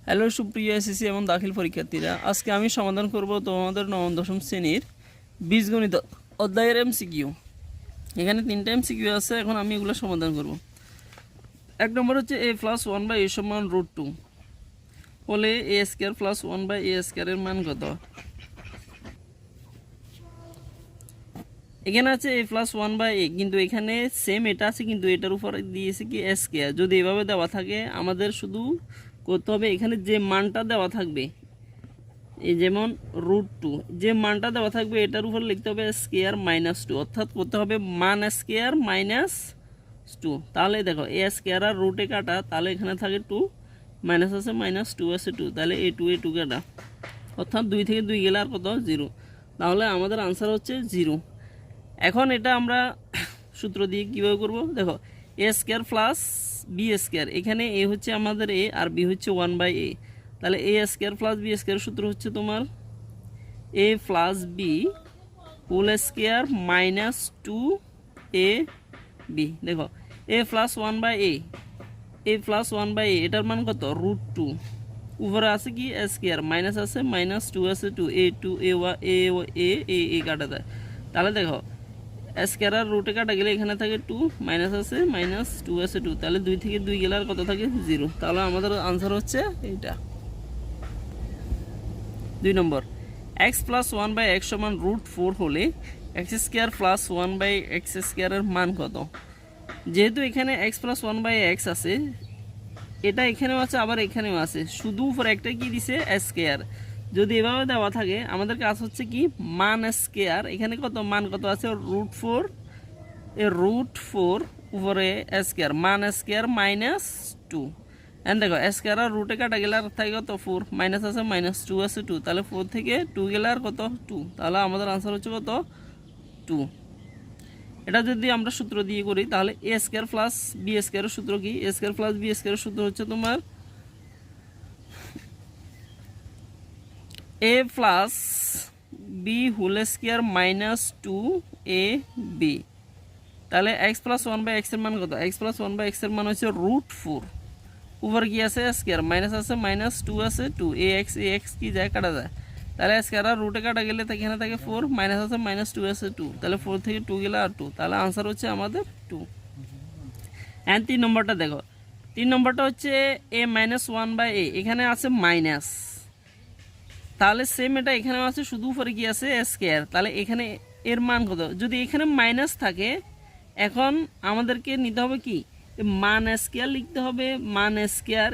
Hello সুপ্রিয় SSC এবং দাখিল পরীক্ষার্থীরা, আজকে আমি সমাধান করব তোমাদের নবম দশম শ্রেণীর বীজগণিত অধ্যায়ের এমসিকিউ। এখানে 3টা এমসিকিউ আছে, এখন আমি এগুলো সমাধান করব। 1 নম্বর হচ্ছে a+1/a সমান √2 হলে a² + 1/a² এর মান কত? এখানে আছে a+1/a, কিন্তু এখানে সেম এটা আছে, কিন্তু এটার উপর দিয়েছে কি স্কয়ার। যদি এভাবে দেওয়া থাকে আমাদের শুধু করতে হবে, এখানে যে মানটা দেওয়া থাকবে, এই যেমন √2, যে মানটা দেওয়া থাকবে এটার উপর লিখতে হবে স্কয়ার -2, অর্থাৎ করতে হবে মান স্কয়ার -2। তাহলে দেখো এ স্কয়ার আর রুটে কাটা, তাহলে এখানে থাকে 2, মাইনাস আছে -2 আছে 2, তাহলে a2 কাটা, অর্থাৎ 2 থেকে 2 গেলে আর কত 0। তাহলে আমাদের আনসার হচ্ছে 0। এখন এটা আমরা সূত্র দিয়ে কীভাবে করব, দেখো a² + b², এখানে a হচ্ছে আমাদের a আর b হচ্ছে 1/a, তাহলে a² + b² সূত্র হচ্ছে তোমার a + b whole square -2ab। দেখো a + 1/a, এটার মান কত √2, উপরে আছে কি স্কয়ার, মাইনাস আছে -2 আছে 2, a2 a কাটা যায়। তাহলে দেখো স্কয়ার আর রুটে কাটা গেলে এখানে থাকে 2, মাইনাস আছে -2 আছে 2, তাহলে 2 থেকে 2 গেলে আর কত থাকে 0। তাহলে আমাদের আনসার হচ্ছে এইটা। 2 নম্বর x + 1/x সমান √4 হলে x² + 1/x² এর মান কত? যেহেতু এখানে x + 1/x আছে, এটা এখানেও আছে আবার এখানেও আছে, শুধু উপর একটা কি দিছে স্কয়ার। যদি এভাবে দেওয়া থাকে আমাদের কাজ হচ্ছে কি মান স্কয়ার, এখানে কত মান কত আছে √4, √4 উপরে স্কয়ার, মান স্কয়ার -2। এন্ড দেখো স্কয়ার আর রুটে কাটা গেলে আর থাকে কত 4, মাইনাস আছে -2 আছে 2, তাহলে 4 থেকে 2 গেলে আর কত 2, তাহলে আমাদের আনসার হচ্ছে কত 2। এটা যদি আমরা সূত্র দিয়ে করি তাহলে a² + b² এর সূত্র কি? a² + b² এর সূত্র হচ্ছে তোমার a + b whole square -2ab। তাহলে x + 1/x এর মান কত? x + 1/x এর মান হচ্ছে √4, উপর কি আছে স্কয়ার, মাইনাস আছে -2 আছে 2, ax কি যায় কাটা যায়, তাহলে স্কয়ার আর রুটে কাটা গেলে এখানে থাকে 4, মাইনাস আছে -2 আছে 2, তাহলে 4 থেকে 2 গেলে আর 2, তাহলে আনসার হচ্ছে আমাদের 2। এন্ড 3 নম্বরটা দেখো, 3 নম্বরটা হচ্ছে a - 1/a, এখানে আছে মাইনাস, তাহলে সেম এটা এখানেও আছে, শুধু উপরে কি আছে স্কয়ার, তাহলে এখানে এর মান কত? যদি এখানে মাইনাস থাকে, এখন আমাদেরকে নিতে হবে কি মান স্কয়ার লিখতে হবে, মান স্কয়ার।